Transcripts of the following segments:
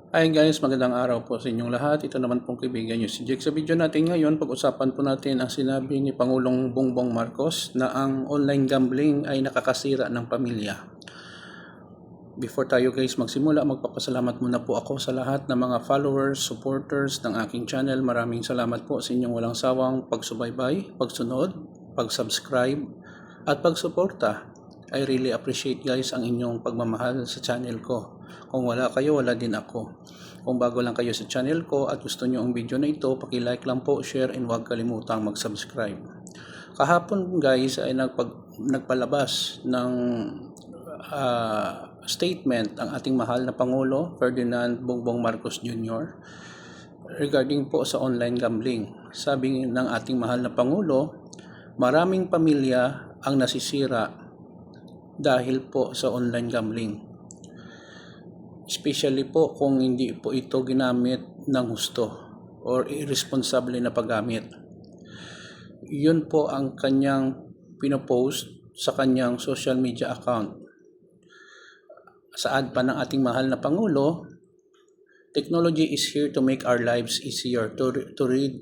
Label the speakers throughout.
Speaker 1: Hi guys, magandang araw po sa inyong lahat. Ito naman pong kaibigan nyo si Jake. Sa video natin ngayon, pag-usapan po natin ang sinabi ni Pangulong Bongbong Marcos na ang online gambling ay nakakasira ng pamilya. Before tayo guys magsimula, magpapasalamat muna po ako sa lahat ng mga followers, supporters ng aking channel. Maraming salamat po sa inyong walang sawang pagsubaybay, pagsunod, pag-subscribe at pagsuporta. I really appreciate guys ang inyong pagmamahal sa channel ko. Kung wala kayo, wala din ako. Kung bago lang kayo sa channel ko at gusto nyo ang video na ito, paki-like lang po, share, and huwag kalimutang mag-subscribe. Kahapon guys ay nagpalabas ng statement ang ating mahal na Pangulo, Ferdinand Bongbong Marcos Jr. regarding po sa online gambling. Sabi ng ating mahal na Pangulo, maraming pamilya ang nasisira dahil po sa online gambling. Especially po kung hindi po ito ginamit ng husto or irresponsible na paggamit. Yun po ang kanyang pinopost sa kanyang social media account. Saad pa ng ating mahal na Pangulo, technology is here to make our lives easier, to rid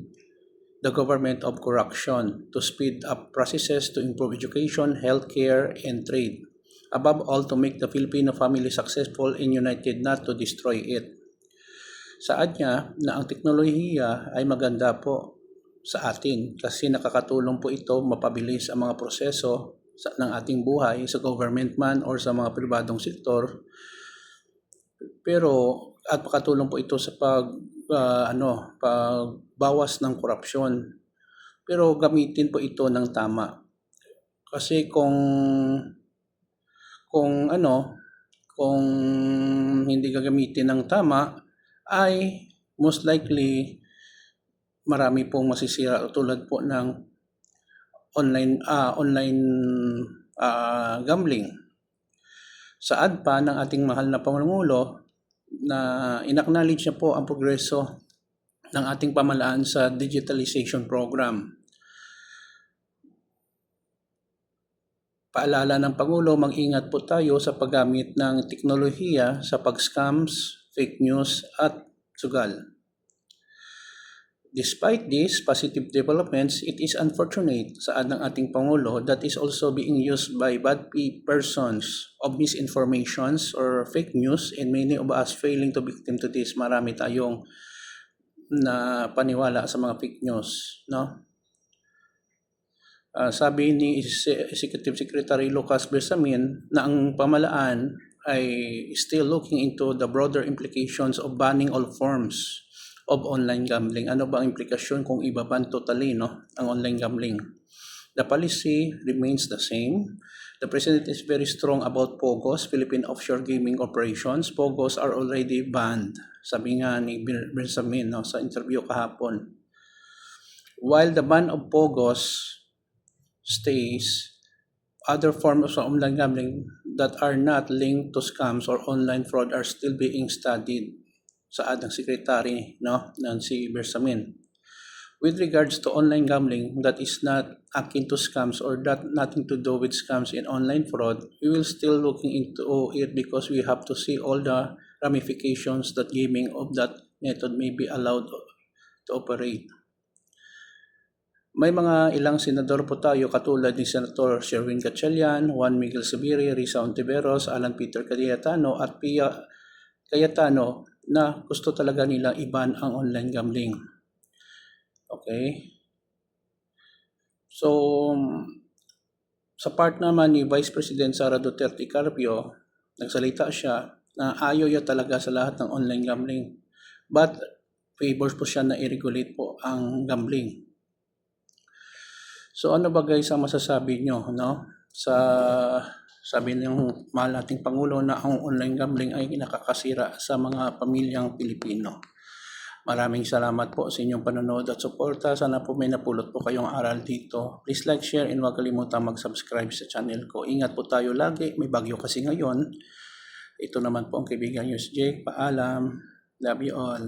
Speaker 1: the government of corruption, to speed up processes, to improve education, healthcare, and trade. Above all, to make the Filipino family successful and united, not to destroy it. Saad niya na ang teknolohiya ay maganda po sa atin kasi nakakatulong po ito mapabilis ang mga proseso ng ating buhay sa government man or sa mga pribadong sektor. Pero at makatulong po ito sa pagbawas ng korupsyon. Pero gamitin po ito ng tama. Kasi kung hindi gagamitin ng tama, ay most likely marami pong masisira tulad po ng online gambling. Saad pa ng ating mahal na Pangulo na inacknowledge niya po ang progreso ng ating pamahalaan sa digitalization program. Paalala ng Pangulo, mag-ingat po tayo sa paggamit ng teknolohiya sa pag-scams, fake news at sugal. Despite these positive developments, it is unfortunate, saad ng ating Pangulo, that is also being used by bad persons of misinformations or fake news, and many of us failing to victim to this. Marami tayong na paniwala sa mga fake news, no? Sabi ni Executive Secretary Lucas Bersamin na ang pamahalaan ay still looking into the broader implications of banning all forms of online gambling. Ano ba ang implikasyon kung ibaban totally ang online gambling? The policy remains the same. The President is very strong about POGOs, Philippine Offshore Gaming Operations. POGOs are already banned, sabi nga ni Bersamin sa interview kahapon. While the ban of POGOs stays, other forms of online gambling that are not linked to scams or online fraud are still being studied, saad ng Secretary Nancy Bersamin. With regards to online gambling that is not akin to scams or that nothing to do with scams and online fraud, we will still looking into it because we have to see all the ramifications that gaming of that method may be allowed to operate. May mga ilang senador po tayo katulad ni Senator Sherwin Gatchalian, Juan Miguel Zubiri, Risa Ontiveros, Alan Peter Cayetano at Pia Cayetano na gusto talaga nila i-ban ang online gambling. Okay? So, sa part naman ni Vice President Sara Duterte Carpio, nagsalita siya na ayaw niya talaga sa lahat ng online gambling. But favors po siya na i-regulate po ang gambling. So ano ba guys ang masasabi nyo sa sabi ng mahal nating Pangulo na ang online gambling ay nakakasira sa mga pamilyang Pilipino. Maraming salamat po sa inyong panonood at suporta. Sana po may napulot po kayong aral dito. Please like, share, and huwag kalimutang mag-subscribe sa channel ko. Ingat po tayo lagi. May bagyo kasi ngayon. Ito naman po ang kaibigan nyo si Jake. Paalam. Love you all.